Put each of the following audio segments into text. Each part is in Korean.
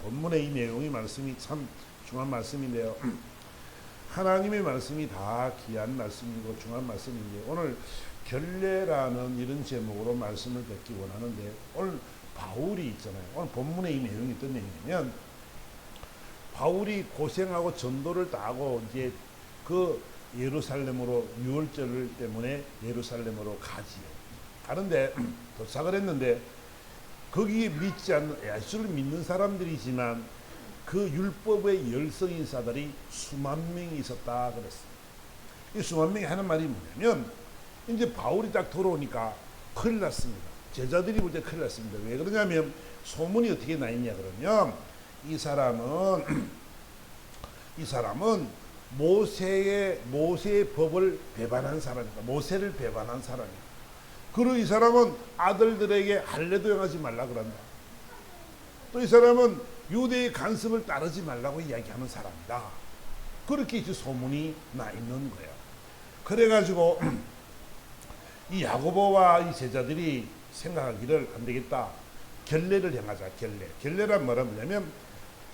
본문의 이 내용의 말씀이 참 중요한 말씀인데요. 하나님의 말씀이 다 귀한 말씀이고 중요한 말씀인데 오늘 결례라는 이런 제목으로 말씀을 듣기 원하는데 오늘 바울이 있잖아요. 오늘 본문의 이 내용이 어떤 내용이냐면 바울이 고생하고 전도를 다 하고 이제 그 예루살렘으로 유월절 때문에 예루살렘으로 가지요. 가는데 도착을 했는데 거기에 믿지 않는 예수를 믿는 사람들이지만 그 율법의 열성인사들이 수만 명이 있었다 그랬어요. 이 수만 명이 하는 말이 뭐냐면 이제 바울이 딱 돌아오니까 큰일 났습니다. 제자들이 볼 때 큰일 났습니다. 왜 그러냐면 소문이 어떻게 나 있냐 그러면 이 사람은 모세의 법을 배반한 사람이다. 모세를 배반한 사람이다. 그리고 이 사람은 아들들에게 할례도 행하지 말라 그런다. 또 이 사람은 유대의 간섭을 따르지 말라고 이야기하는 사람이다. 그렇게 이제 소문이 나 있는 거예요. 그래가지고 이 야고보와 이 제자들이 생각하기를 안 되겠다. 결례를 행하자. 결례란 뭐냐면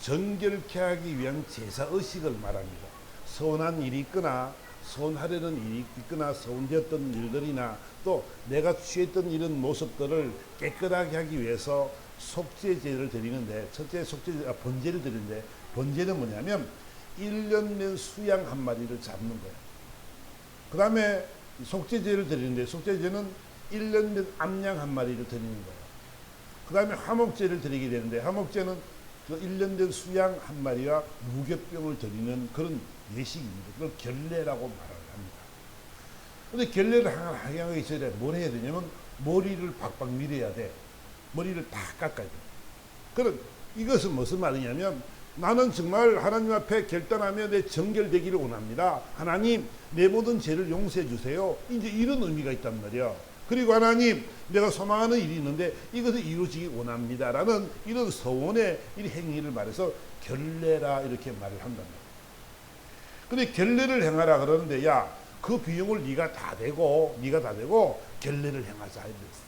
정결케 하기 위한 제사의식을 말합니다. 선한 일이 있거나 선하려는 일이 있거나 선되었던 일들이나 또 내가 취했던 이런 모습들을 깨끗하게 하기 위해서 속죄제를 드리는데 첫째 번제를 드리는데 번제는 뭐냐면 1년 된 수양 한 마리를 잡는 거예요. 그 다음에 속죄제를 드리는데 속죄제는 1년 된 암양 한 마리를 드리는 거예요. 그 다음에 화목제를 드리게 되는데 화목제는 그 1년 된 수양 한 마리와 무교병을 드리는 그런 예식입니다. 그걸 결례라고 말을 합니다. 그런데 결례를 하기 전에 뭘 해야 되냐면 머리를 박박 밀어야 돼. 머리를 다 깎아야 돼. 그럼 이것은 무슨 말이냐면 나는 정말 하나님 앞에 결단하며 내 정결되기를 원합니다. 하나님 내 모든 죄를 용서해 주세요. 이제 이런 의미가 있단 말이야. 그리고 하나님 내가 소망하는 일이 있는데 이것을 이루어지기 원합니다라는 이런 서원의 이 행위를 말해서 결례라 이렇게 말을 한단 말이야. 근데 결례를 행하라 그러는데 야 그 비용을 네가 다 대고 결례를 행하자 이랬어.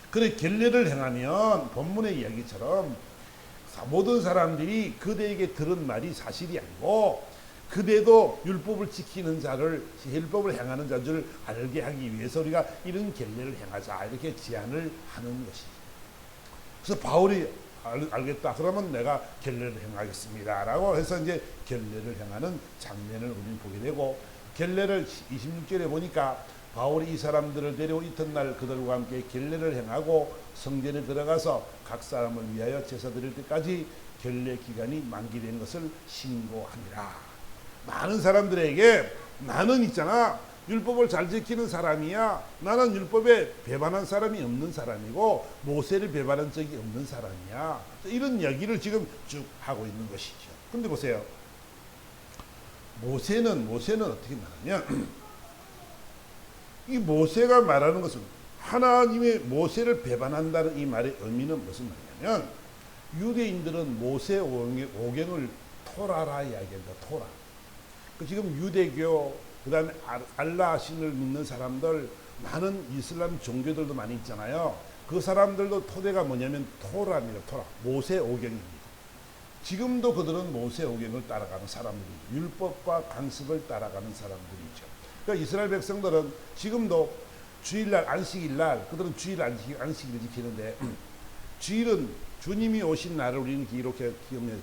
그래 결례를 행하면 본문의 이야기처럼 모든 사람들이 그대에게 들은 말이 사실이 아니고 그대도 율법을 지키는 자를 율법을 행하는 자를 알게 하기 위해서 우리가 이런 결례를 행하자 이렇게 제안을 하는 것이죠. 그래서 바울이 알겠다. 그러면 내가 결례를 행하겠습니다라고 해서 이제 결례를 행하는 장면을 우리는 보게 되고 결례를 26절에 보니까 바울이 이 사람들을 데려온 이튿날 그들과 함께 결례를 행하고 성전에 들어가서 각 사람을 위하여 제사 드릴 때까지 결례 기간이 만기된 것을 신고하니라. 많은 사람들에게 나는 있잖아 율법을 잘 지키는 사람이야. 나는 율법에 배반한 사람이 없는 사람이고 모세를 배반한 적이 없는 사람이야. 이런 이야기를 지금 쭉 하고 있는 것이죠. 근데 보세요. 모세는 어떻게 말하냐? 이 모세가 말하는 것은 하나님의 모세를 배반한다는 이 말의 의미는 무슨 말이냐면 유대인들은 모세 오경을 토라라 이야기한다. 토라. 지금 유대교 그다음에 알라 신을 믿는 사람들 많은 이슬람 종교들도 많이 있잖아요. 그 사람들도 토대가 뭐냐면 토라입니다. 토라. 모세 오경입니다. 지금도 그들은 모세 오경을 따라가는 사람들이죠. 율법과 관습을 따라가는 사람들이죠. 그러니까 이스라엘 백성들은 지금도 주일날 안식일날 그들은 주일 안식일을 지키는데 주일은 주님이 오신 날을 우리는 이렇게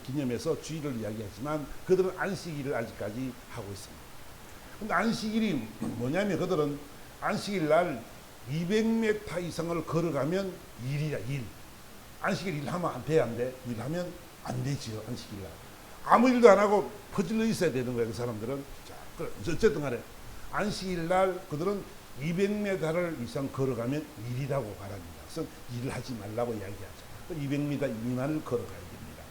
기념해서 주일을 이야기하지만 그들은 안식일을 아직까지 하고 있습니다. 근데 안식일이 뭐냐면 그들은 안식일날 200m 이상을 걸어가면 일이야 일. 안식일 일하면 돼 안 돼? 일하면 안 되지요 안식일날. 아무 일도 안 하고 퍼질러 있어야 되는 거예요 그 사람들은. 자, 어쨌든 간에 안식일날 그들은 200m를 이상 걸어가면 일이라고 바랍니다. 그래서 일을 하지 말라고 이야기하죠. 200m 미만을 걸어가야 됩니다.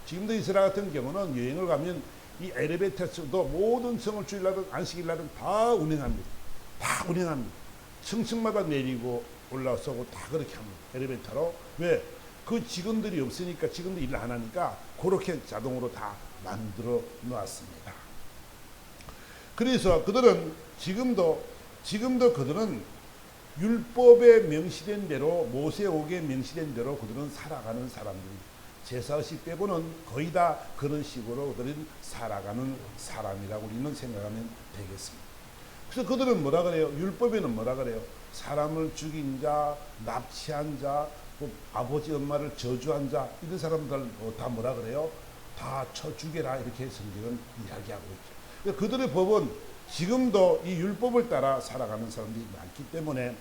지금도 이스라엘 같은 경우는 여행을 가면 이 엘리베이터도 모든 성을 주일날은 안식일날은 다 운행합니다. 다 운행합니다. 층층마다 내리고 올라서고 다 그렇게 합니다. 엘리베이터로. 왜? 그 직원들이 없으니까 직원들이 일을 안 하니까 그렇게 자동으로 다 만들어 놓았습니다. 그래서 그들은 지금도 그들은 율법에 명시된 대로 모세 오경에 명시된 대로 그들은 살아가는 사람들이 제사의식 빼고는 거의 다 그런 식으로 그들은 살아가는 사람이라고 우리는 생각하면 되겠습니다. 그래서 그들은 뭐라 그래요? 율법에는 뭐라 그래요? 사람을 죽인 자, 납치한 자, 아버지 엄마를 저주한 자, 이런 사람들 다 뭐라 그래요? 다 쳐 죽여라, 이렇게 성경은 이야기하고 있죠. 그들의 법은 지금도 이 율법을 따라 살아가는 사람들이 많기 때문에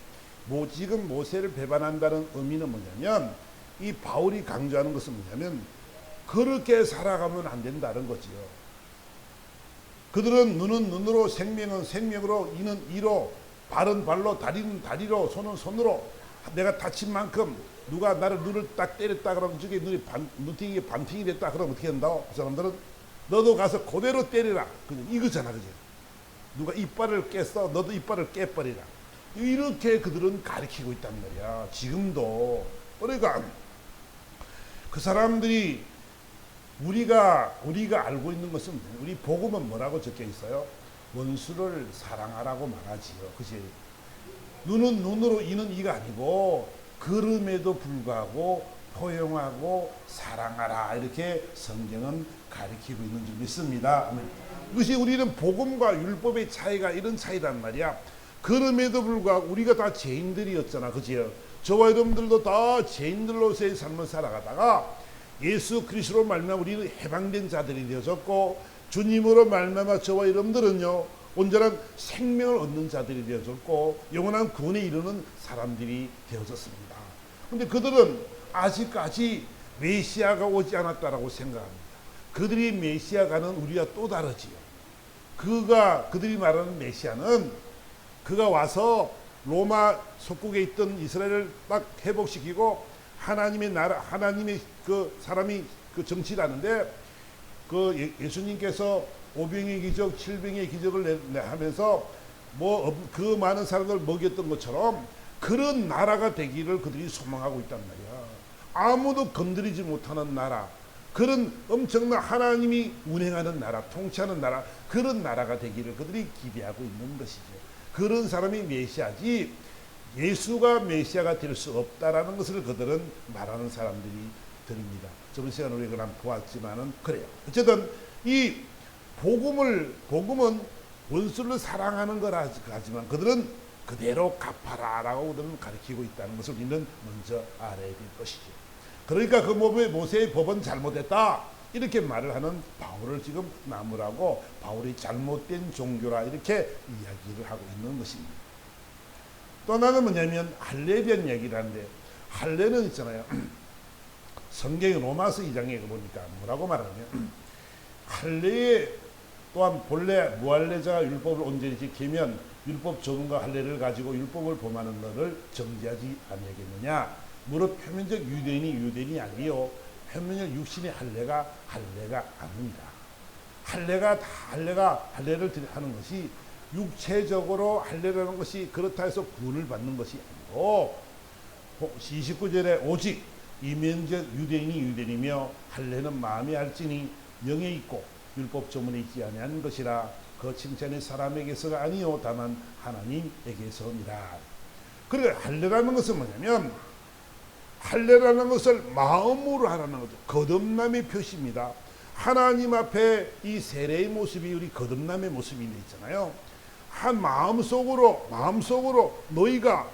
지금 모세를 배반한다는 의미는 뭐냐면, 이 바울이 강조하는 것은 뭐냐면 그렇게 살아가면 안 된다는 거지요. 그들은 눈은 눈으로, 생명은 생명으로, 이는 이로, 발은 발로, 다리는 다리로, 손은 손으로, 내가 다친 만큼 누가 나를 눈을 딱 때렸다 그러면 저게 눈팅이 반팅이 됐다 그러면 어떻게 한다고? 그 사람들은 너도 가서 그대로 때리라, 이거잖아, 그죠? 누가 이빨을 깼어, 너도 이빨을 깨버리라. 이렇게 그들은 가르치고 있단 말이야, 지금도. 그러니까 그 사람들이 우리가 알고 있는 것은, 우리 복음은 뭐라고 적혀 있어요? 원수를 사랑하라고 말하지요. 그치? 눈은 눈으로, 이는 이가 아니고 그럼에도 불구하고 포용하고 사랑하라, 이렇게 성경은 가르치고 있는 줄 믿습니다. 이것이 우리는 복음과 율법의 차이가 이런 차이란 말이야. 그럼에도 불구하고 우리가 다 죄인들이었잖아, 그치요? 저와 여러분들도 다 죄인들로서의 삶을 살아가다가 예수 그리스도로 말미암아 우리는 해방된 자들이 되어졌고, 주님으로 말미암아 저와 여러분들은요 온전한 생명을 얻는 자들이 되어졌고, 영원한 구원에 이르는 사람들이 되어졌습니다. 그런데 그들은 아직까지 메시아가 오지 않았다라고 생각합니다. 그들이 메시아가는 우리와 또 다르지요. 그들이 말하는 메시아는 그가 와서 로마 속국에 있던 이스라엘을 딱 회복시키고 하나님의 나라, 하나님의 그 사람이 그 정치를 하는데, 그 예수님께서 5병의 기적, 7병의 기적을 하면서 그 많은 사람들을 먹였던 것처럼 그런 나라가 되기를 그들이 소망하고 있단 말이야. 아무도 건드리지 못하는 나라, 그런 엄청난 하나님이 운행하는 나라, 통치하는 나라, 그런 나라가 되기를 그들이 기대하고 있는 것이죠. 그런 사람이 메시아지, 예수가 메시아가 될 수 없다라는 것을 그들은 말하는 사람들입니다. 저번 시간에 우리가 그냥 보았지만은 그래요. 어쨌든 이 복음은 원수를 사랑하는 거라 하지만 그들은 그대로 갚아라라고 그들은 가르치고 있다는 것을 우리는 먼저 알아야 될 것이죠. 그러니까 그 모세의 법은 잘못했다, 이렇게 말을 하는 바울을 지금 나무라고, 바울이 잘못된 종교라 이렇게 이야기를 하고 있는 것입니다. 또 하나는 뭐냐면 할례에 대한 얘기를 하는데, 할례는 있잖아요. 성경의 로마서 2장에 보니까 뭐라고 말하냐면, 할례에 또한 본래 무할례자가 율법을 온전히 지키면 율법 조문과 할례를 가지고 율법을 범하는 너를 정죄하지 아니하겠느냐. 무릇 표면적 유대인이 아니요 표면적 육신의 할례가 아닙니다. 할례를 하는 것이 육체적으로 할례라는 것이 그렇다 해서 구원을 받는 것이 아니고, 29절에 오직 이면적 유대인이며 할례는 마음에 할지니 영에 있고 율법 조문에 있지 아니하는 것이라. 그 칭찬이 사람에게서가 아니요 다만 하나님에게서니라. 그러니까 할례라는 것은 뭐냐면, 할례라는 것을 마음으로 하라는 거죠. 거듭남의 표시입니다. 하나님 앞에 이 세례의 모습이 우리 거듭남의 모습이 있잖아요. 한 마음속으로 너희가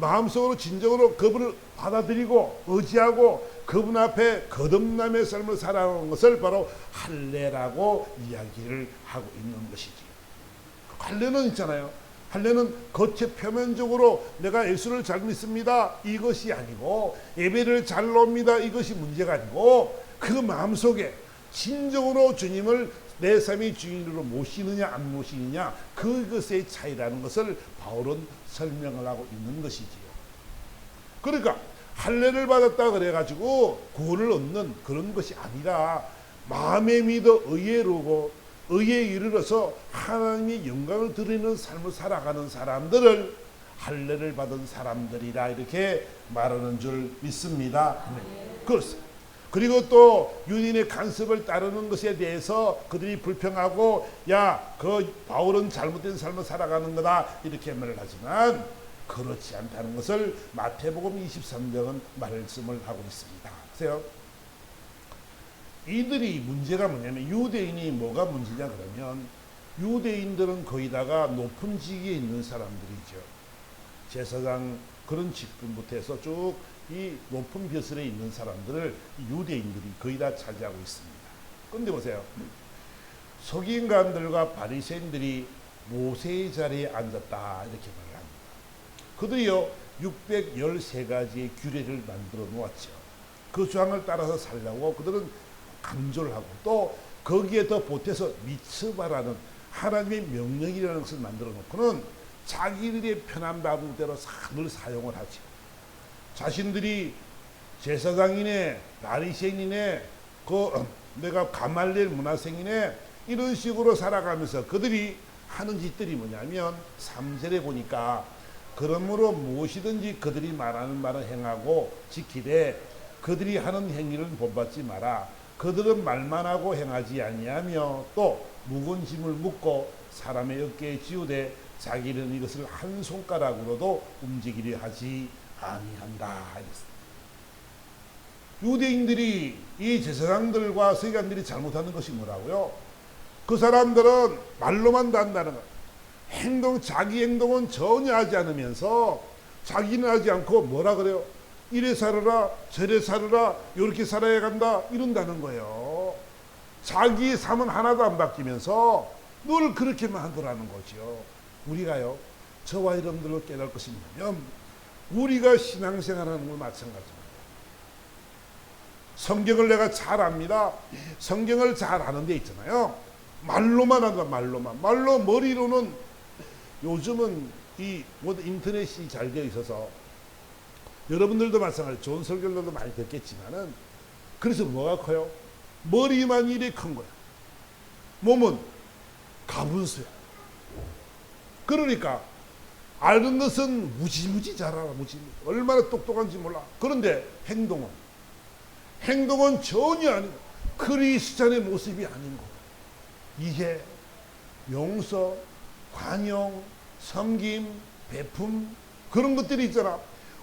마음속으로 진정으로 그분을 받아들이고 의지하고 그분 앞에 거듭남의 삶을 살아가는 것을 바로 할례라고 이야기를 하고 있는 것이지. 할례는 있잖아요. 할례는 겉에 표면적으로 내가 예수를 잘 믿습니다, 이것이 아니고, 예배를 잘 놓습니다, 이것이 문제가 아니고, 그 마음속에 진정으로 주님을 내 삶의 주인으로 모시느냐 안 모시느냐, 그것의 차이라는 것을 바울은 설명을 하고 있는 것이지요. 그러니까 할례를 받았다 그래가지고 구원을 얻는 그런 것이 아니라, 마음에 믿어 의에 이르고 의에 이르러서 하나님의 영광을 드리는 삶을 살아가는 사람들을 할례를 받은 사람들이라 이렇게 말하는 줄 믿습니다. 그렇습니다. 그리고 또 유대인의 간섭을 따르는 것에 대해서 그들이 불평하고, 그 바울은 잘못된 삶을 살아가는 거다, 이렇게 말을 하지만 그렇지 않다는 것을 마태복음 23장은 말씀을 하고 있습니다. 보세요. 이들이 문제가 뭐냐면, 유대인이 뭐가 문제냐 그러면, 유대인들은 거의다가 높은 직위에 있는 사람들이죠. 제사장 그런 직분부터 해서 쭉 이 높은 벼슬에 있는 사람들을 유대인들이 거의 다 차지하고 있습니다. 그런데 보세요. 서기관들과 바리새인들이 모세의 자리에 앉았다 이렇게 말을 합니다. 그들이요 613가지의 규례를 만들어 놓았죠. 그 조항을 따라서 살려고 그들은 강조를 하고, 또 거기에 더 보태서 미츠바라는 하나님의 명령이라는 것을 만들어 놓고는 자기들의 편한 마음대로 늘 사용을 하죠. 자신들이 제사장이네 바리새인이네 내가 가말리엘 문화생이네 이런 식으로 살아가면서 그들이 하는 짓들이 뭐냐면 3절에 보니까, 그러므로 무엇이든지 그들이 말하는 말을 행하고 지키되 그들이 하는 행위를 본받지 마라. 그들은 말만 하고 행하지 아니하며 또 무거운 짐을 묻고 사람의 어깨에 지우되 자기는 이것을 한 손가락으로도 움직이려 하지 아니한다. 유대인들이 이 제사장들과 서기관들이 잘못하는 것이 뭐라고요? 그 사람들은 말로만 한다는 것, 자기 행동은 전혀 하지 않으면서 자기는 하지 않고 뭐라 그래요? 이래 살아라 저래 살아라 이렇게 살아야 간다 이런다는 거예요. 자기의 삶은 하나도 안 바뀌면서 늘 그렇게만 하더라는 거죠. 우리가요, 저와 여러분들로 깨달을 것이 뭐냐면, 우리가 신앙생활하는 건 마찬가지입니다. 성경을 내가 잘 압니다. 성경을 잘 아는 데 있잖아요. 말로만 한다. 말로 머리로는, 요즘은 이 모든 인터넷이 잘 되어 있어서 여러분들도 마찬가지, 좋은 설교들도 많이 듣겠지만은, 그래서 뭐가 커요? 머리만 이래 큰 거야. 몸은 가분수야. 그러니까 아는 것은 무지무지 잘 알아. 얼마나 똑똑한지 몰라. 그런데 행동은 전혀 아니고 그리스도의 모습이 아닌 거. 이게 용서, 관용, 섬김, 베품, 그런 것들이 있잖아.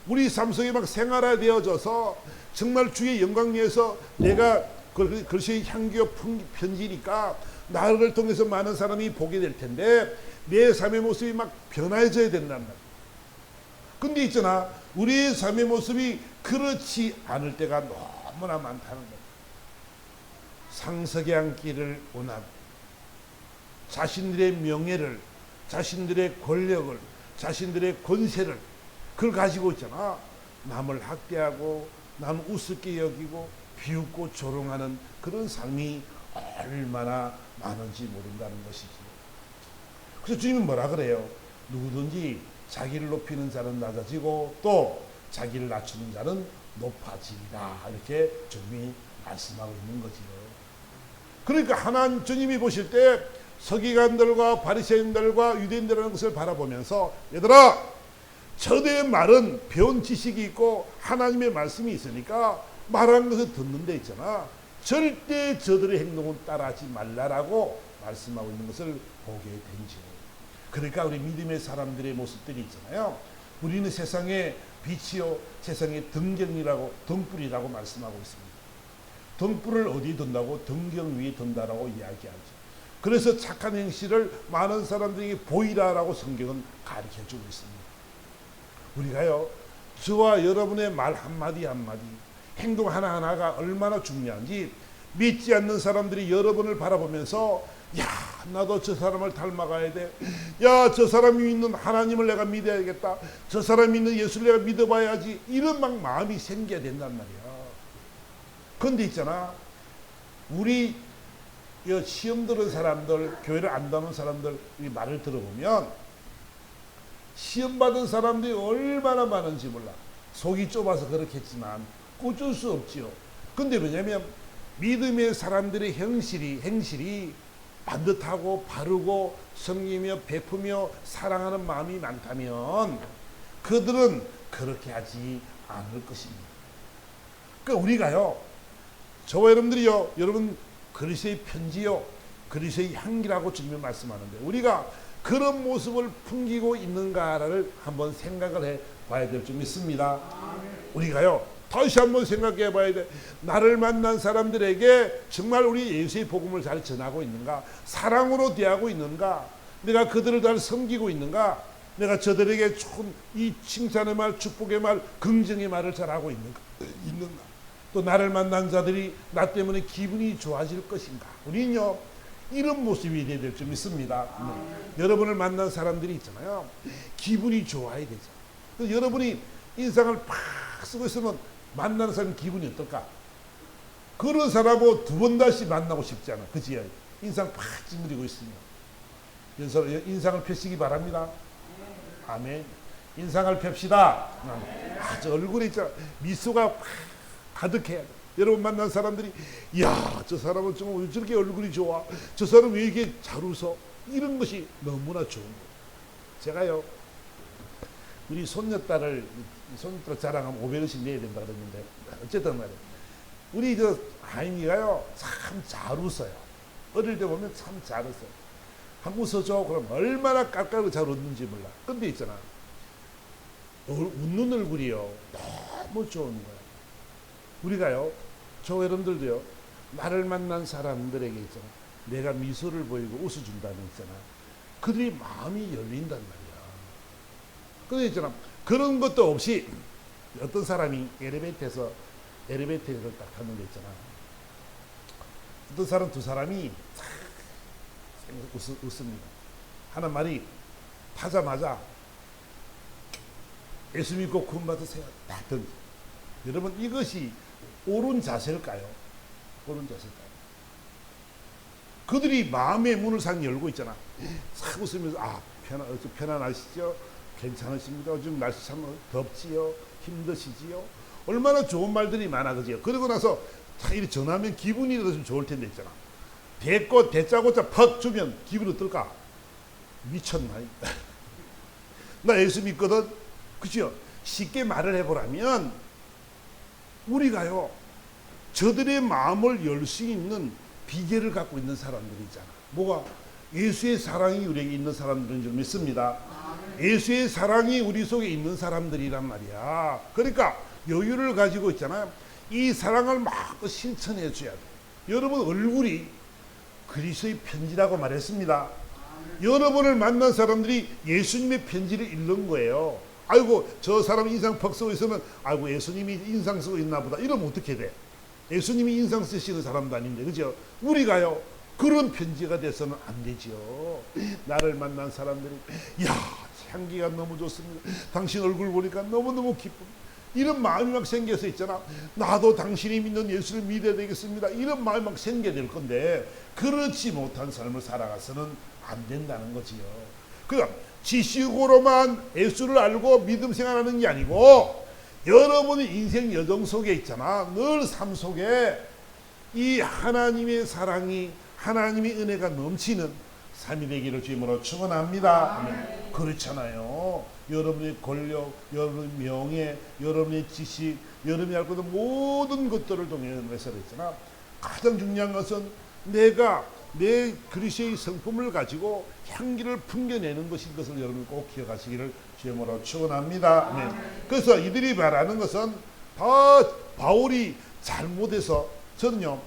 우리 삶 속에 막 생활화되어져서 정말 주의 영광 위해서 내가 그것이 향기와 편지니까 나를 통해서 많은 사람이 보게 될 텐데 내 삶의 모습이 막 변화해져야 된단 말이야. 근데 있잖아, 우리의 삶의 모습이 그렇지 않을 때가 너무나 많다는 거야. 상석에 앉기를 원하고, 자신들의 명예를, 자신들의 권력을, 자신들의 권세를 그걸 가지고 있잖아. 남을 학대하고 남 우습게 여기고 비웃고 조롱하는 그런 삶이 얼마나 많은지 모른다는 것이지. 그래서 주님은 뭐라 그래요? 누구든지 자기를 높이는 자는 낮아지고 또 자기를 낮추는 자는 높아지리라, 이렇게 주님이 말씀하고 있는 거지요. 그러니까 주님이 보실 때 서기관들과 바리새인들과 유대인들이라는 것을 바라보면서, 얘들아, 저들의 말은 배운 지식이 있고 하나님의 말씀이 있으니까 말하는 것을 듣는 데 있잖아. 절대 저들의 행동은 따라하지 말라라고 말씀하고 있는 것을 보게 되죠. 그러니까 우리 믿음의 사람들의 모습들이 있잖아요. 우리는 세상의 빛이요 세상의 등불이라고 말씀하고 있습니다. 등불을 어디에 둔다고? 등경 위에 둔다라고 이야기하죠. 그래서 착한 행실을 많은 사람들에게 보이라라고 성경은 가르쳐주고 있습니다. 우리가요, 저와 여러분의 말 한마디 한마디, 행동 하나하나가 얼마나 중요한지, 믿지 않는 사람들이 여러분을 바라보면서 야, 나도 저 사람을 닮아가야 돼. 야, 저 사람이 믿는 하나님을 내가 믿어야겠다. 저 사람이 믿는 예수를 내가 믿어봐야지. 이런 막 마음이 생겨야 된단 말이야. 그런데 있잖아, 우리 시험 들은 사람들, 교회를 안 다니는 사람들 이 말을 들어보면 시험 받은 사람들이 얼마나 많은지 몰라. 속이 좁아서 그렇겠지만 꾸줄 수 없지요. 근데 왜냐면 믿음의 사람들의 행실이 반듯하고 바르고 섬기며 베푸며 사랑하는 마음이 많다면 그들은 그렇게 하지 않을 것입니다. 그러니까 우리가요, 저와 여러분들이요, 여러분 그리스도의 편지요, 그리스도의 향기라고 주님이 말씀하는데 우리가 그런 모습을 풍기고 있는가를 한번 생각을 해 봐야 될 줄 믿습니다. 우리가요, 다시 한번 생각해 봐야 돼. 나를 만난 사람들에게 정말 우리 예수의 복음을 잘 전하고 있는가? 사랑으로 대하고 있는가? 내가 그들을 잘 섬기고 있는가? 내가 저들에게 좋은 이 칭찬의 말, 축복의 말, 긍정의 말을 잘하고 있는가? 또 나를 만난 자들이 나 때문에 기분이 좋아질 것인가? 우리는요, 이런 모습이 되어야 될 줄 믿습니다. 여러분을 만난 사람들이 있잖아요. 기분이 좋아야 되죠. 그래서 여러분이 인상을 팍 쓰고 있으면 만나는 사람 기분이 어떨까? 그런 사람하고 두 번 다시 만나고 싶지 않아. 그치? 인상 팍 찡그리고 있으면. 인상을 펴시기 바랍니다. 아멘. 인상을 펴시다. 저 얼굴에 있잖아. 미소가 팍 가득해야 돼. 여러분 만난 사람들이 야, 저 사람은 정말 왜 저렇게 얼굴이 좋아? 저 사람 왜 이렇게 잘 웃어? 이런 것이 너무나 좋은 거예요. 제가요, 우리 손녀딸 자랑하면 500원씩 내야 된다 그랬는데, 어쨌든 말이에요. 우리 저 하인이가요, 참 잘 웃어요. 어릴 때 보면 참 잘 웃어요. 한번 웃어줘. 그럼 얼마나 깔깔하고 잘 웃는지 몰라. 근데 있잖아, 웃는 얼굴이요, 너무 좋은 거야. 우리가요, 저 여러분들도요, 나를 만난 사람들에게 있잖아, 내가 미소를 보이고 웃어준다면 있잖아, 그들이 마음이 열린단 말이야. 근데 있잖아, 그런 것도 없이 어떤 사람이 엘리베이터에서 엘리베이터를 딱 타는 거 있잖아. 어떤 사람 두 사람이 웃습니다. 하는 말이 타자마자 예수 믿고 구원 받으세요. 딱 던져. 여러분, 이것이 옳은 자세일까요? 옳은 자세일까요? 그들이 마음의 문을 상 열고 있잖아. 싹 웃으면서 편안하시죠? 괜찮으십니다. 요즘 날씨 참 덥지요? 힘드시지요? 얼마나 좋은 말들이 많아, 그지요? 그러고 나서 이렇게 전하면 기분이라도 좀 좋을 텐데 있잖아. 대짜고짜 팍 주면 기분이 어떨까? 미쳤나? 나 예수 믿거든? 그죠? 쉽게 말을 해보라면 우리가요, 저들의 마음을 열 수 있는 비결을 갖고 있는 사람들이잖아. 뭐가? 예수의 사랑이 우리에게 있는 사람들인 줄 믿습니다. 예수의 사랑이 우리 속에 있는 사람들이란 말이야. 그러니까 여유를 가지고 있잖아요. 이 사랑을 막 실천해 줘야 돼. 여러분 얼굴이 그리스도의 편지라고 말했습니다. 여러분을 만난 사람들이 예수님의 편지를 읽는 거예요. 아이고, 저 사람 인상 퍽 쓰고 있으면 아이고, 예수님이 인상 쓰고 있나 보다. 이러면 어떻게 돼? 예수님이 인상 쓰시는 사람도 아닌데, 그죠? 우리가요, 그런 편지가 돼서는 안 되죠. 나를 만난 사람들이 야, 향기가 너무 좋습니다. 당신 얼굴 보니까 너무너무 기쁩니다. 이런 마음이 막 생겨서 있잖아. 나도 당신이 믿는 예수를 믿어야 되겠습니다. 이런 마음이 막 생겨야 될 건데, 그렇지 못한 삶을 살아가서는 안 된다는 거지요. 그러니까 지식으로만 예수를 알고 믿음 생활하는 게 아니고, 여러분의 인생 여정 속에 있잖아. 늘 삶 속에 이 하나님의 사랑이, 하나님의 은혜가 넘치는 삶이 되기를 주님으로 축원합니다. 그렇잖아요. 여러분의 권력, 여러분의 명예, 여러분의 지식, 여러분이 알고 있는 모든 것들을 통해서 있잖아. 가장 중요한 것은 내가 내 그리스도의 성품을 가지고 향기를 풍겨내는 것인 것을 여러분 꼭 기억하시기를 주님으로 축원합니다. 그래서 이들이 말하는 것은 다 바울이 잘못해서, 저는요,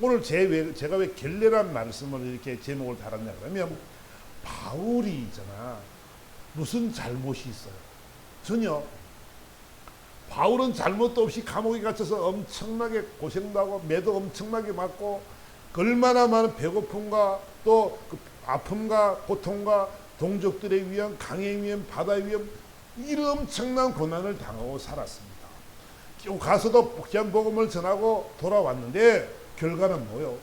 오늘 제가 왜 결례란 말씀을 이렇게 제목을 달았냐 그러면, 바울이 있잖아, 무슨 잘못이 있어요? 전혀. 바울은 잘못도 없이 감옥에 갇혀서 엄청나게 고생도 하고 매도 엄청나게 맞고 얼마나 많은 배고픔과 또 그 아픔과 고통과 동족들의 위험, 강의 위험, 바다의 위험, 이런 엄청난 고난을 당하고 살았습니다. 가서도 복잡한 복음을 전하고 돌아왔는데 결과는 뭐요?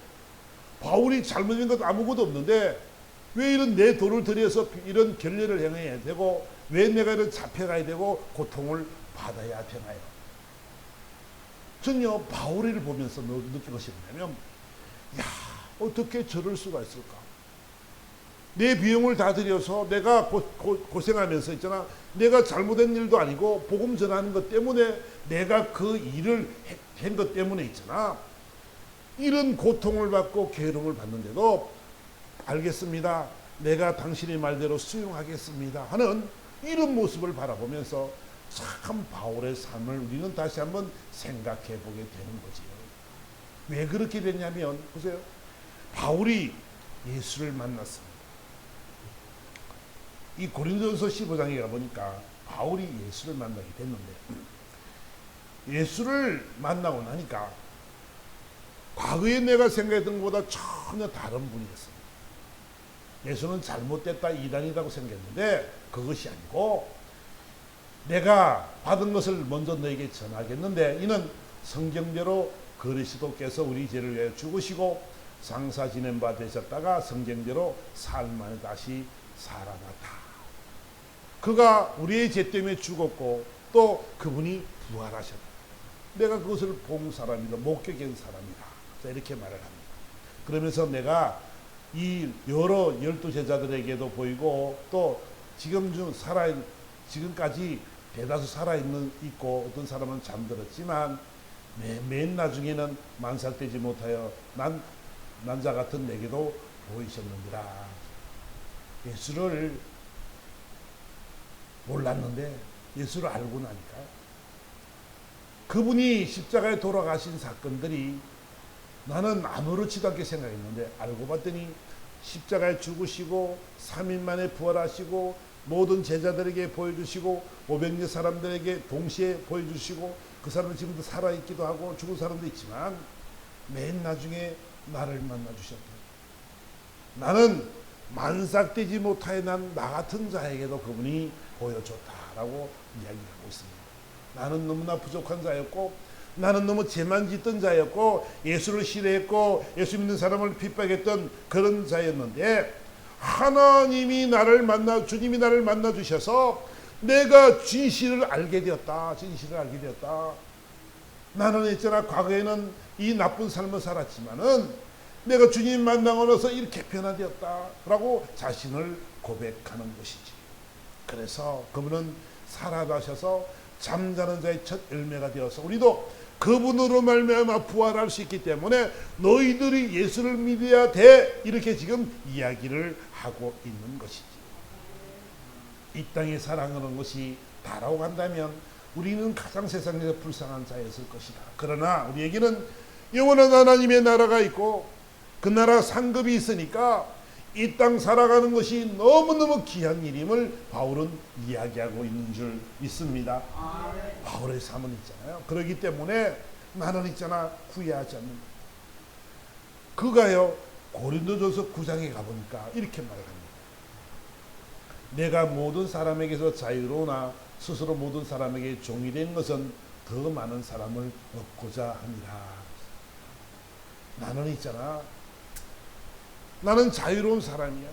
바울이 잘못된 것 아무것도 없는데 왜 이런 내 돈을 들여서 이런 결례를 행해야 되고, 왜 내가 이런 잡혀가야 되고 고통을 받아야 되나요? 전요, 바울을 보면서 느낀 것이 뭐냐면, 야, 어떻게 저럴 수가 있을까? 내 비용을 다 들여서 내가 고생하면서 있잖아, 내가 잘못된 일도 아니고 복음 전하는 것 때문에 내가 그 일을 한 것 때문에 있잖아, 이런 고통을 받고 괴로움을 받는데도 알겠습니다, 내가 당신의 말대로 수용하겠습니다 하는 이런 모습을 바라보면서 참 바울의 삶을 우리는 다시 한번 생각해 보게 되는 거지요. 왜 그렇게 됐냐면 보세요. 바울이 예수를 만났습니다. 이 고린도전서 15장에 가보니까 바울이 예수를 만나게 됐는데 예수를 만나고 나니까 과거에 내가 생각했던 것보다 전혀 다른 분이 됐습니다. 예수는 잘못됐다, 이단이라고 생각했는데 그것이 아니고 내가 받은 것을 먼저 너에게 전하겠는데 이는 성경대로 그리스도께서 우리 죄를 위하여 죽으시고 장사 지낸 바 되셨다가 성경대로 사흘 만에 다시 살아났다. 그가 우리의 죄 때문에 죽었고 또 그분이 부활하셨다. 내가 그것을 본 사람이다. 목격한 사람이다. 이렇게 말을 합니다. 그러면서 내가 이 여러 12제자들에게도 보이고 또 지금까지 대다수 있고 어떤 사람은 잠들었지만 맨 나중에는 만삭되지 못하여 난자 같은 내게도 보이셨느니라. 예수를 몰랐는데 예수를 알고 나니까 그분이 십자가에 돌아가신 사건들이 나는 아무렇지도 않게 생각했는데 알고 봤더니 십자가에 죽으시고 3일 만에 부활하시고 모든 제자들에게 보여주시고 500여 사람들에게 동시에 보여주시고 그 사람은 지금도 살아있기도 하고 죽은 사람도 있지만 맨 나중에 나를 만나주셨다. 나는 만삭되지 못하여 난 나 같은 자에게도 그분이 보여줬다라고 이야기하고 있습니다. 나는 너무나 부족한 자였고 나는 너무 죄만 짓던 자였고 예수를 싫어했고 예수 믿는 사람을 핍박했던 그런 자였는데 하나님이 주님이 나를 만나 주셔서 내가 진실을 알게 되었다. 나는 있잖아 과거에는 이 나쁜 삶을 살았지만은 내가 주님 만나고 나서 이렇게 변화되었다라고 자신을 고백하는 것이지. 그래서 그분은 살아나셔서 잠자는 자의 첫 열매가 되어서 우리도 그분으로 말미암아 부활할 수 있기 때문에 너희들이 예수를 믿어야 돼. 이렇게 지금 이야기를 하고 있는 것이지. 이 땅에 살아가는 것이 다라고 한다면 우리는 가장 세상에서 불쌍한 자였을 것이다. 그러나 우리에게는 영원한 하나님의 나라가 있고 그 나라 상급이 있으니까 이 땅 살아가는 것이 너무너무 귀한 일임을 바울은 이야기하고 있는 줄 믿습니다. 바울의 삶은 있잖아요. 그렇기 때문에 나는 있잖아 후회하지 않는다. 그가요 고린도전서 9장에 가보니까 이렇게 말을 합니다. 내가 모든 사람에게서 자유로우나 스스로 모든 사람에게 종이 된 것은 더 많은 사람을 얻고자 합니다. 나는 있잖아 나는 자유로운 사람이야.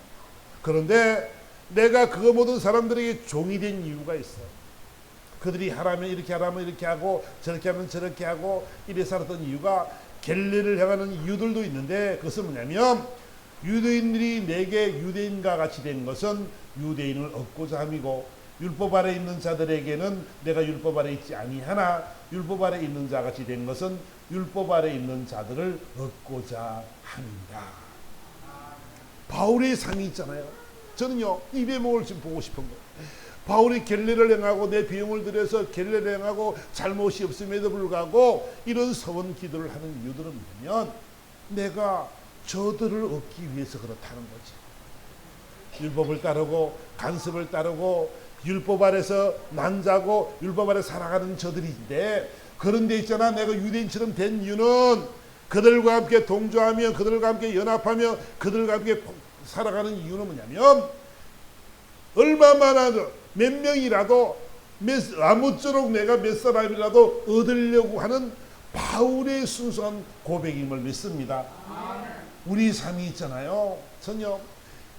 그런데 내가 그 모든 사람들에게 종이 된 이유가 있어. 그들이 하라면 이렇게 하라면 이렇게 하고 저렇게 하면 저렇게 하고 이래 살았던 이유가 겟레를 향하는 이유들도 있는데 그것은 뭐냐면 유대인들이 내게 유대인과 같이 된 것은 유대인을 얻고자 함이고 율법 아래 있는 자들에게는 내가 율법 아래 있지 아니하나 율법 아래 있는 자 같이 된 것은 율법 아래 있는 자들을 얻고자 함이다. 바울의 삶이 있잖아요. 저는요 이 대목을 지금 보고 싶은 거예요. 바울이 겟레를 행하고 내 비용을 들여서 겟레를 행하고 잘못이 없음에도 불구하고 이런 서원 기도를 하는 이유들은 뭐냐면 내가 저들을 얻기 위해서 그렇다는 거지. 율법을 따르고 간섭을 따르고 율법 아래서 난자고 율법 아래 살아가는 저들인데 그런데 있잖아 내가 유대인처럼 된 이유는 그들과 함께 동조하며 그들과 함께 연합하며 그들과 함께 살아가는 이유는 뭐냐면 얼마만하 몇 명이라도 아무쪼록 내가 몇 사람이라도 얻으려고 하는 바울의 순수한 고백임을 믿습니다. 우리 삶이 있잖아요. 전혀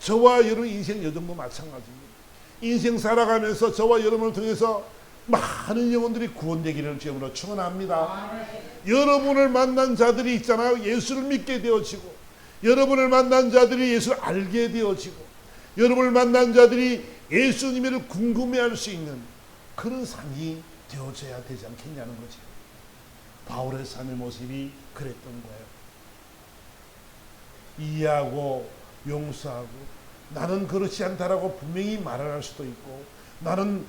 저와 여러분 인생 여정도 마찬가지입니다. 인생 살아가면서 저와 여러분을 통해서 많은 영혼들이 구원되기를 주님으로 축원합니다. 여러분을 만난 자들이 있잖아요. 예수를 믿게 되어지고 여러분을 만난 자들이 예수를 알게 되어지고 여러분을 만난 자들이 예수님을 궁금해할 수 있는 그런 삶이 되어져야 되지 않겠냐는 거죠. 바울의 삶의 모습이 그랬던 거예요. 이해하고 용서하고 나는 그렇지 않다라고 분명히 말을 할 수도 있고 나는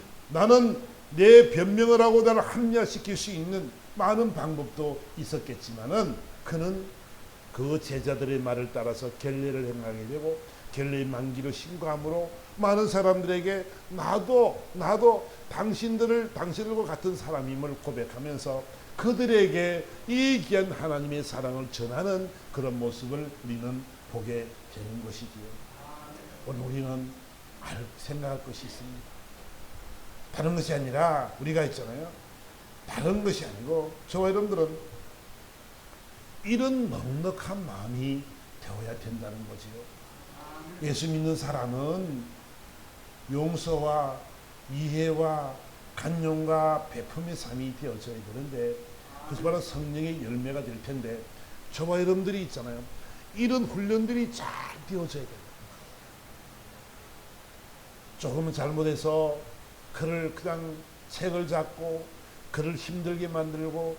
내 변명을 하고 나를 합리화시킬 수 있는 많은 방법도 있었겠지만은 그는 그 제자들의 말을 따라서 결례를 행하게 되고 결례의 만기를 신고함으로 많은 사람들에게 나도 당신들과 같은 사람임을 고백하면서 그들에게 이 귀한 하나님의 사랑을 전하는 그런 모습을 우리는 보게 되는 것이지요. 오늘 우리는 생각할 것이 있습니다. 다른 것이 아니라 우리가 있잖아요. 다른 것이 아니고 저와 여러분들은 이런 넉넉한 마음이 되어야 된다는 거지요. 예수 믿는 사람은 용서와 이해와 간용과 베품의 삶이 되어져야 되는데 그것이 바로 성령의 열매가 될 텐데 저와 여러분들이 있잖아요. 이런 훈련들이 잘 되어져야 돼요. 조금은 잘못해서 그를 그냥 책을 잡고 그를 힘들게 만들고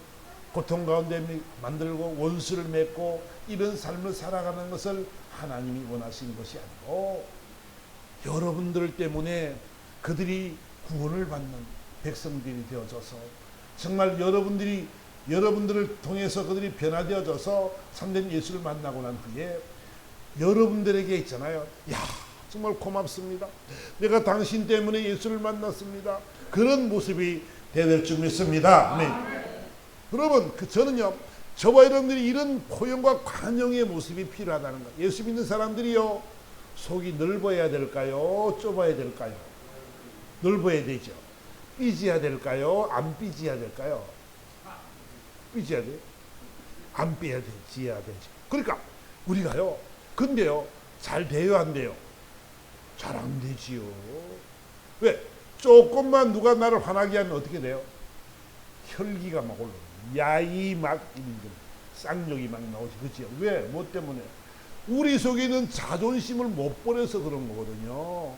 고통 가운데 만들고 원수를 맺고 이런 삶을 살아가는 것을 하나님이 원하시는 것이 아니고 여러분들 때문에 그들이 구원을 받는 백성들이 되어져서 정말 여러분들을 통해서 그들이 변화되어져서 참된 예수를 만나고 난 후에 여러분들에게 있잖아요. 야, 정말 고맙습니다. 내가 당신 때문에 예수를 만났습니다. 그런 모습이 되될 줄 믿습니다. 네. 여러분, 저는요, 저와 여러분들이 이런 포용과 관용의 모습이 필요하다는 거예요. 예수 믿는 사람들이요, 속이 넓어야 될까요? 좁아야 될까요? 넓어야 되죠. 삐져야 될까요? 안 삐져야 될까요? 삐져야 돼요? 안 삐져야 되죠. 그러니까 우리가요, 근데요, 잘 돼요, 안 돼요? 잘 안 되지요. 왜? 조금만 누가 나를 화나게 하면 어떻게 돼요? 혈기가 막 올라요. 야이 막 쌍욕이 막 나오지. 그치요? 왜? 뭐 때문에? 우리 속에 있는 자존심을 못 버려서 그런 거거든요.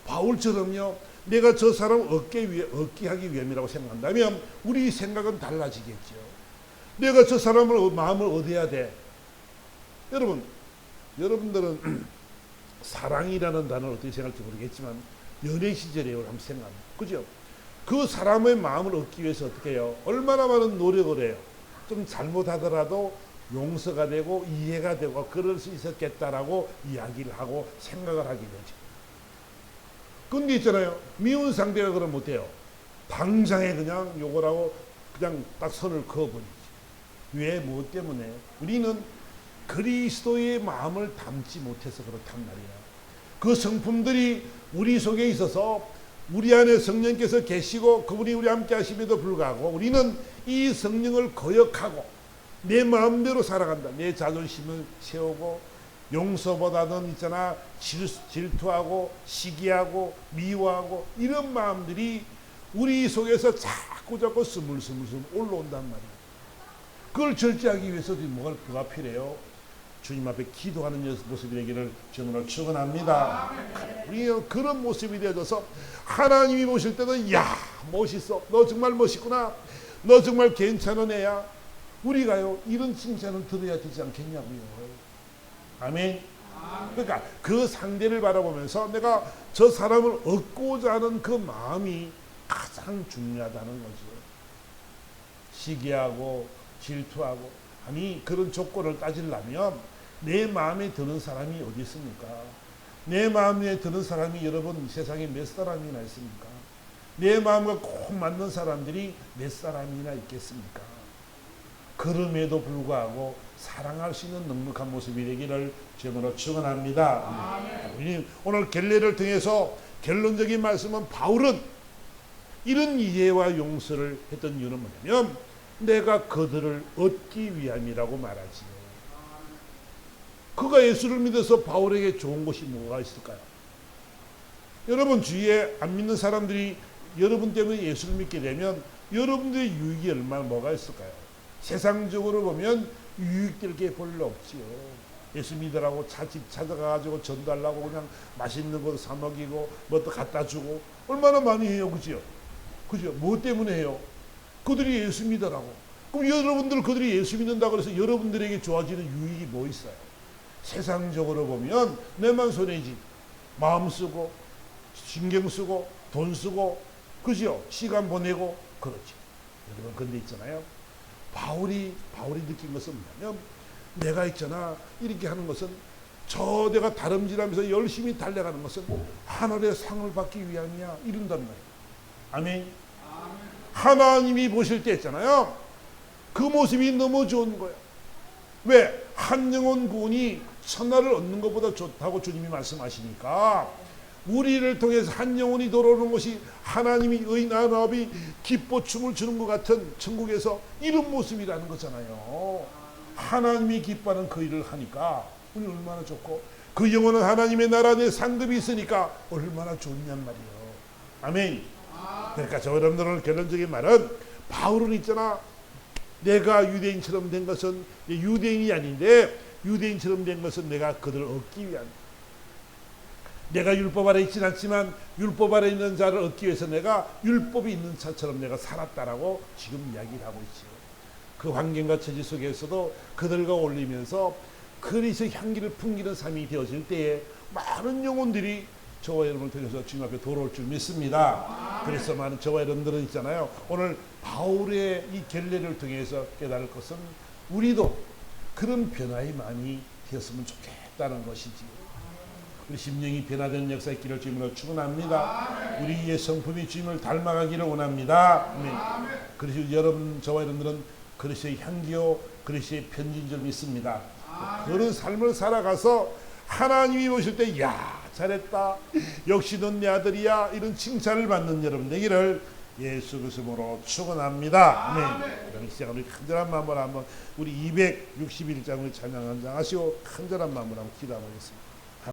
바울처럼요, 내가 저 사람 얻게 하기 위함이라고 생각한다면 우리 생각은 달라지겠죠. 내가 저 사람을 마음을 얻어야 돼. 여러분들은 사랑이라는 단어를 어떻게 생각할지 모르겠지만 연애 시절에 한번 생각합니다. 그죠? 그 사람의 마음을 얻기 위해서 어떻게 해요? 얼마나 많은 노력을 해요. 좀 잘못하더라도 용서가 되고 이해가 되고 그럴 수 있었겠다라고 이야기를 하고 생각을 하게 되죠. 근데 있잖아요. 미운 상대가 그러면 못해요. 당장에 그냥 욕을 하고 그냥 딱 선을 그어버리지. 왜? 뭐 때문에? 우리는 그리스도의 마음을 담지 못해서 그렇단 말이야. 그 성품들이 우리 속에 있어서 우리 안에 성령께서 계시고 그분이 우리 함께 하심에도 불구하고 우리는 이 성령을 거역하고 내 마음대로 살아간다. 내 자존심을 세우고 용서보다는 있잖아 질투하고 시기하고 미워하고 이런 마음들이 우리 속에서 자꾸 스물스물 올라온단 말이야. 그걸 절제하기 위해서 뭐가 필요해요? 주님 앞에 기도하는 모습이 되기를 주님으로 축원합니다. 우리 그런 모습이 되어져서 하나님이 보실 때는 야 멋있어, 너 정말 멋있구나, 너 정말 괜찮은 애야. 우리가요 이런 칭찬을 들어야 되지 않겠냐고요. 아멘. 그러니까 그 상대를 바라보면서 내가 저 사람을 얻고자 하는 그 마음이 가장 중요하다는 거죠. 시기하고 질투하고 아니 그런 조건을 따지려면 내 마음에 드는 사람이 어디 있습니까? 내 마음에 드는 사람이 여러분 세상에 몇 사람이나 있습니까? 내 마음과 꼭 맞는 사람들이 몇 사람이나 있겠습니까? 그럼에도 불구하고 사랑할 수 있는 넉넉한 모습이 되기를 주님으로 축원합니다. 오늘 결례를 통해서 결론적인 말씀은 바울은 이런 이해와 용서를 했던 이유는 뭐냐면 내가 그들을 얻기 위함이라고 말하지요. 그가 예수를 믿어서 바울에게 좋은 것이 뭐가 있을까요? 여러분 주위에 안 믿는 사람들이 여러분 때문에 예수를 믿게 되면 여러분들의 유익이 얼마나 뭐가 있을까요? 세상적으로 보면 유익될 게 별로 없지요. 예수 믿으라고 집 찾아가가지고 전달하고 그냥 맛있는 거 사 먹이고 뭐 또 갖다 주고 얼마나 많이 해요. 그죠? 뭐 때문에 해요? 그들이 예수 믿으라고. 그럼 여러분들 그들이 예수 믿는다고 해서 여러분들에게 좋아지는 유익이 뭐 있어요? 세상적으로 보면 내만 손해지. 마음 쓰고 신경 쓰고 돈 쓰고 그죠? 시간 보내고 그렇죠. 여러분 근데 있잖아요. 바울이 느낀 것은 뭐냐면 내가 있잖아 이렇게 하는 것은 저 내가 다름질하면서 열심히 달려가는 것은 하늘의 상을 받기 위함이야 이른단 말이에요. 아멘. 하나님이 보실 때 있잖아요. 그 모습이 너무 좋은 거예요. 왜? 한 영혼 구원이 천하를 얻는 것보다 좋다고 주님이 말씀하시니까 우리를 통해서 한 영혼이 돌아오는 것이 하나님이 의인한 아버지 기뻐 춤을 추는 것 같은 천국에서 이런 모습이라는 거잖아요. 하나님이 기뻐하는 그 일을 하니까 우리 얼마나 좋고 그 영혼은 하나님의 나라 안에 상급이 있으니까 얼마나 좋냔 말이에요. 아멘. 그러니까 저 여러분들은 결론적인 말은 바울은 있잖아 내가 유대인처럼 된 것은 유대인이 아닌데 유대인처럼 된 것은 내가 그들을 얻기 위한 내가 율법 아래 있진 않지만 율법 아래 있는 자를 얻기 위해서 내가 율법이 있는 자처럼 내가 살았다라고 지금 이야기를 하고 있죠. 그 환경과 처지 속에서도 그들과 어울리면서 그리스도의 향기를 풍기는 삶이 되어질 때에 많은 영혼들이 저와 여러분을 통해서 주님 앞에 돌아올 줄 믿습니다. 그래서 많은 저와 여러분들은 있잖아요. 오늘 바울의 이 결례를 통해서 깨달을 것은 우리도 그런 변화의 마음이 되었으면 좋겠다는 것이지요. 우리 심령이 변화되는 역사 있기를 주님으로 축원합니다. 우리의 성품이 주님을 닮아가기를 원합니다. 아멘. 그래서 여러분 저와 여러분들은 그리스도의 향기요 그리스도의 편지인 줄 믿습니다. 그런 삶을 살아가서 하나님이 보실 때 야 잘했다 역시 넌 내 아들이야 이런 칭찬을 받는 여러분 되기를 예수 그리스도로 축원합니다. 아멘. 그럼 시작은 우리 간절한 마음으로 한번 우리 261장 우리 찬양 한 장 하시고 간절한 마음으로 한번 기도하겠습니다.